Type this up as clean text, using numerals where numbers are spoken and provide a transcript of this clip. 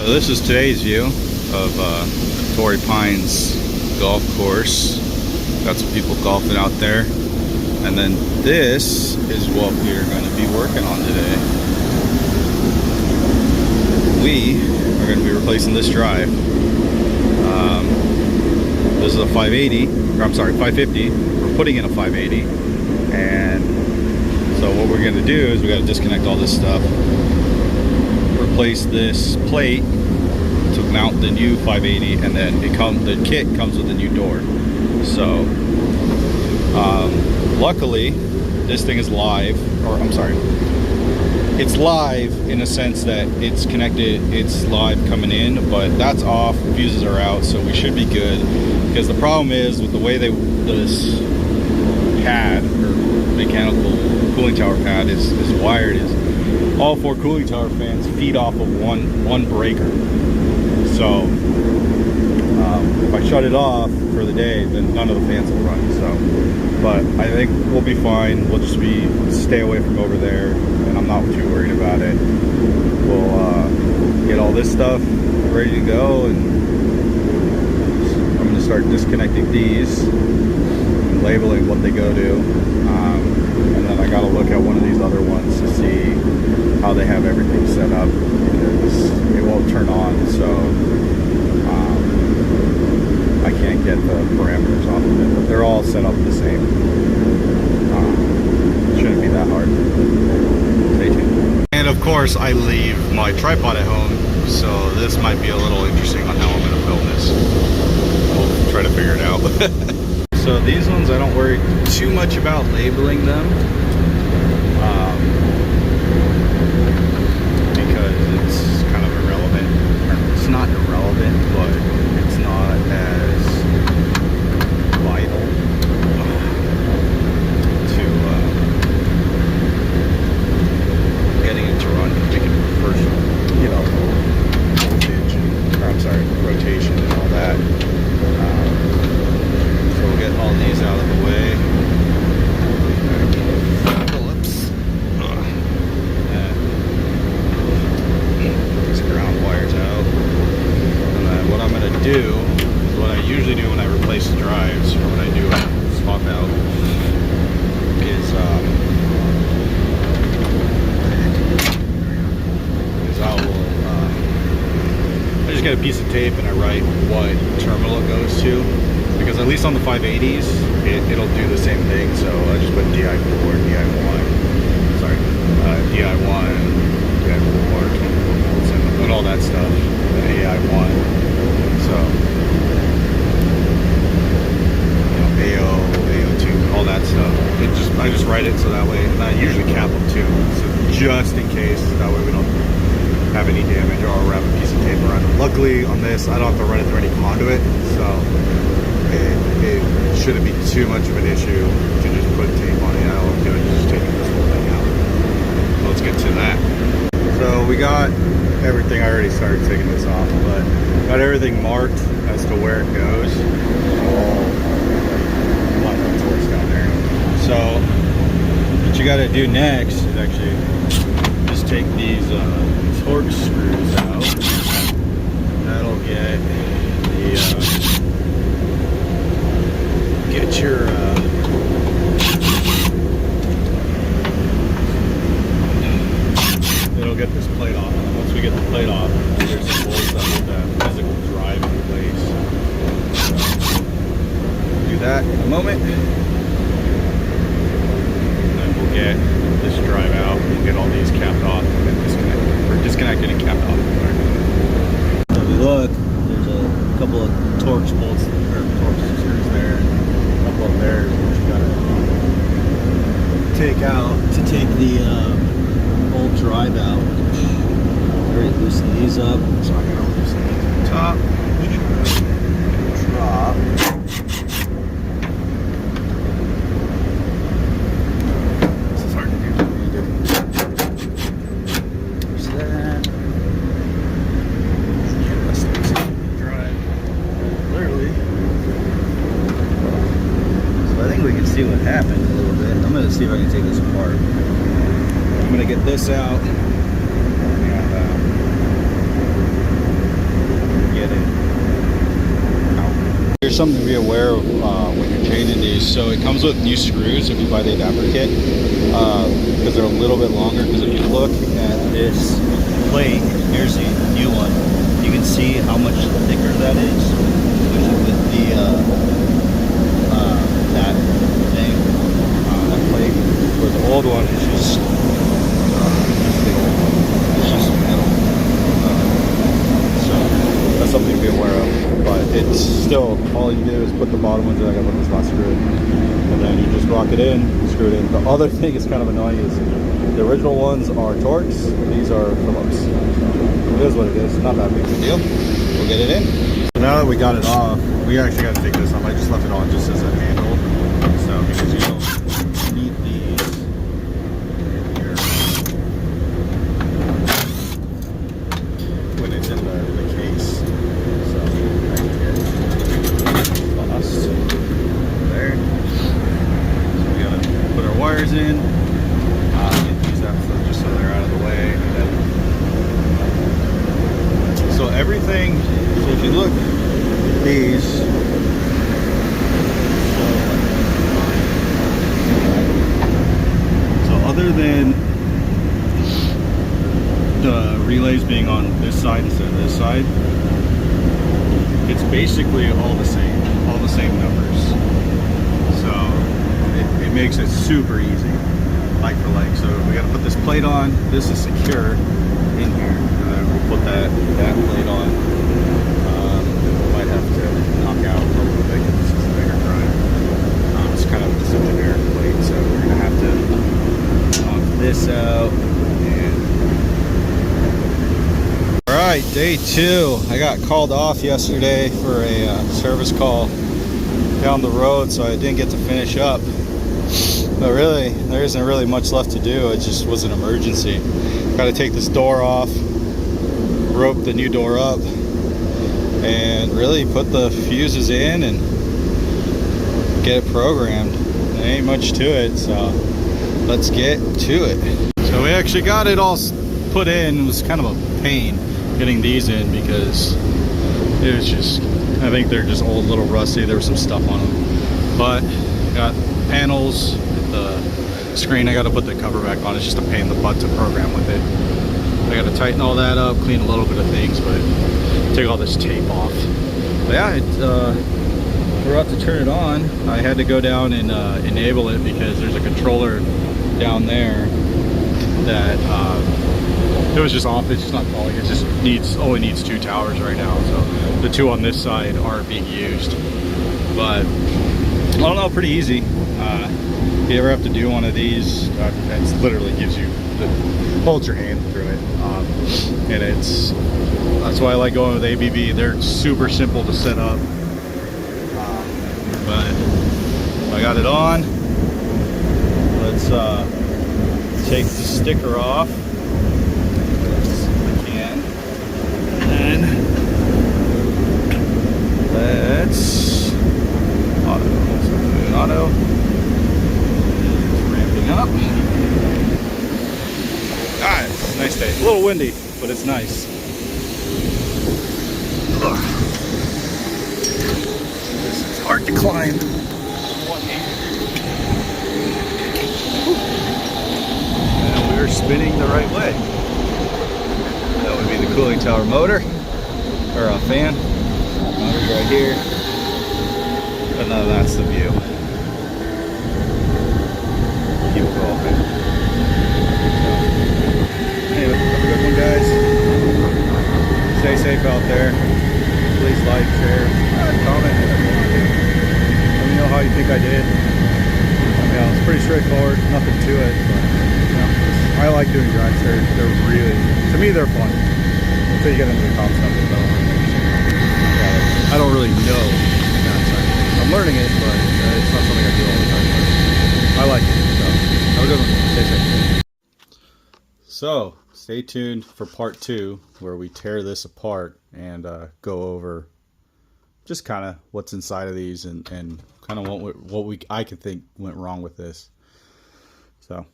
So this is today's view of Torrey Pines golf course. Got some people golfing out there. And then this is what we are going to be working on today. We are going to be replacing this drive. This is a 580, or I'm sorry, 550. We're putting in a 580. And so what we're going to do is we got to disconnect all this stuff, replace this plate to mount the new 580, and then the kit comes with a new door. So luckily this thing is live, or I'm sorry, it's live in a sense that it's connected, it's live coming in, but that's off, fuses are out, so we should be good. Because the problem is with the way this pad or mechanical cooling tower pad is wired, is all 4 cooling tower fans feed off of one breaker. So if I shut it off for the day, then none of the fans will run. So, but I think we'll be fine. We'll just stay away from over there, and I'm not too worried about it. We'll get all this stuff ready to go, and I'm going to start disconnecting these and labeling what they go to, and then I got to look at one of these other ones to see how they have everything set up, because it won't turn on, so I can't get the parameters off of it, but they're all set up the same. Shouldn't be that hard. Stay tuned. And of course I leave my tripod at home, so this might be a little interesting on how I'm going to film this. We'll try to figure it out. So these ones I don't worry too much about labeling them, because it's kind of irrelevant. Or it's not irrelevant, but it's not as vital to getting it to run. We can first, voltage, or I'm sorry, rotation and all that. So we'll get all these out of the way. Phillips. These ground wires out. And then what I'm going to do is what I usually do when I replace drives, or when I do a swap out, is I just get a piece of tape and I write what terminal it goes to, because at least on the 580s it'll do the same thing. So I just put DI4, DI1, sorry, DI1, DI4, 24 volts, and all that stuff, AI1. So AO, AO2, all that stuff. I just write it so that way, and I usually cap them too, so just in case, that way we don't have any damage, or I'll wrap a piece of tape around it. Luckily on this, I don't have to run it through any conduit, so it shouldn't be too much of an issue to just put tape on it. All I'm doing is just taking this whole thing out. Let's get to that. So we got everything. I already started taking this off, but got everything marked as to where it goes. A lot of torques down there. So what you got to do next is actually just take these torque screws out. That'll get your it'll get this plate off. And once we get the plate off, there's some bolts that hold that physical drive in place. Do that in a moment, and then we'll get this drive out. We'll get all these capped off and disconnected and capped off. So if you look, there's a couple of Torx bolts, or Torx screws there, a couple of there, which you gotta take out to take the old drive out. Already loosen these up, so I'm gonna loosen these at the top. Drop. This is hard to do. There's that. Let's drive. Literally. So I think we can see what happened a little bit. I'm gonna see if I can take this apart. I'm gonna get this out. here's something to be aware of when you're changing these. So it comes with new screws if you buy the adapter kit, because they're a little bit longer. Because if you look at this plate, here's the new one. You can see how much thicker that is, especially with the that thing, that plate. Where the old one is just metal. So that's something to be aware of. But it's still, all you do is put the bottom ones in. I gotta put this last screw in, and then you just rock it in, screw it in. The other thing is kind of annoying is the original ones are Torx, these are Phillips. So it is what it is, not that big of a deal. We'll get it in. So now that we got it off, we actually got to take this off. I just left it on just as a handle. So because you don't need these in here when it's in the case. So right here, lost there. So we gotta put our wires in. Get these out just so they're out of the way. And then, so everything. So if you look, these. So other than the relays being on this side instead of this side, it's basically all the same numbers. So it makes it super easy, like for like. So we got to put this plate on. This is secure in here. We'll put that plate on. Might have to knock out a little bit because this is a bigger drive. It's kind of just a generic plate, so we're gonna have to knock this out. All right, day 2. I got called off yesterday for a service call down the road, so I didn't get to finish up. But really, there isn't really much left to do. It just was an emergency. Got to take this door off, rope the new door up, and really put the fuses in and get it programmed. There ain't much to it, so let's get to it. So we actually got it all put in. It was kind of a pain getting these in because it was just, I think they're just old, little rusty. There was some stuff on them, but got panels with the screen. I got to put the cover back on. It's just a pain in the butt to program with it. I got to tighten all that up, clean a little bit of things, but take all this tape off. But yeah, we're about to turn it on. I had to go down and enable it because there's a controller down there that it was just off. It's just not calling. It just only needs 2 towers right now. So the 2 on this side aren't being used. But I don't know, pretty easy. If you ever have to do one of these, it literally gives you holds your hand through it, and that's why I like going with ABB. They're super simple to set up. But I got it on. Let's take the sticker off. I can. And then let's auto. It's ramping up. Ah, it's a nice day. A little windy, but it's nice. Ugh. This is hard to climb. And we're spinning the right way. That would be the cooling tower motor, or a fan. Motor's right here. And then that's the view. Keep it open. Anyway, have a good one, guys. Stay safe out there. Please like, share, comment. Let me know how you think I did. It's pretty straightforward, nothing to it. But, I like doing drives. They're really, to me, they're fun. Until you get into the comp stuff, I don't really know that side. I'm learning it, but it's not something I do all the time. But I like it. So, have a good one. Stay safe. So, stay tuned for part 2, where we tear this apart and go over just kind of what's inside of these and kind of what I can think went wrong with this. So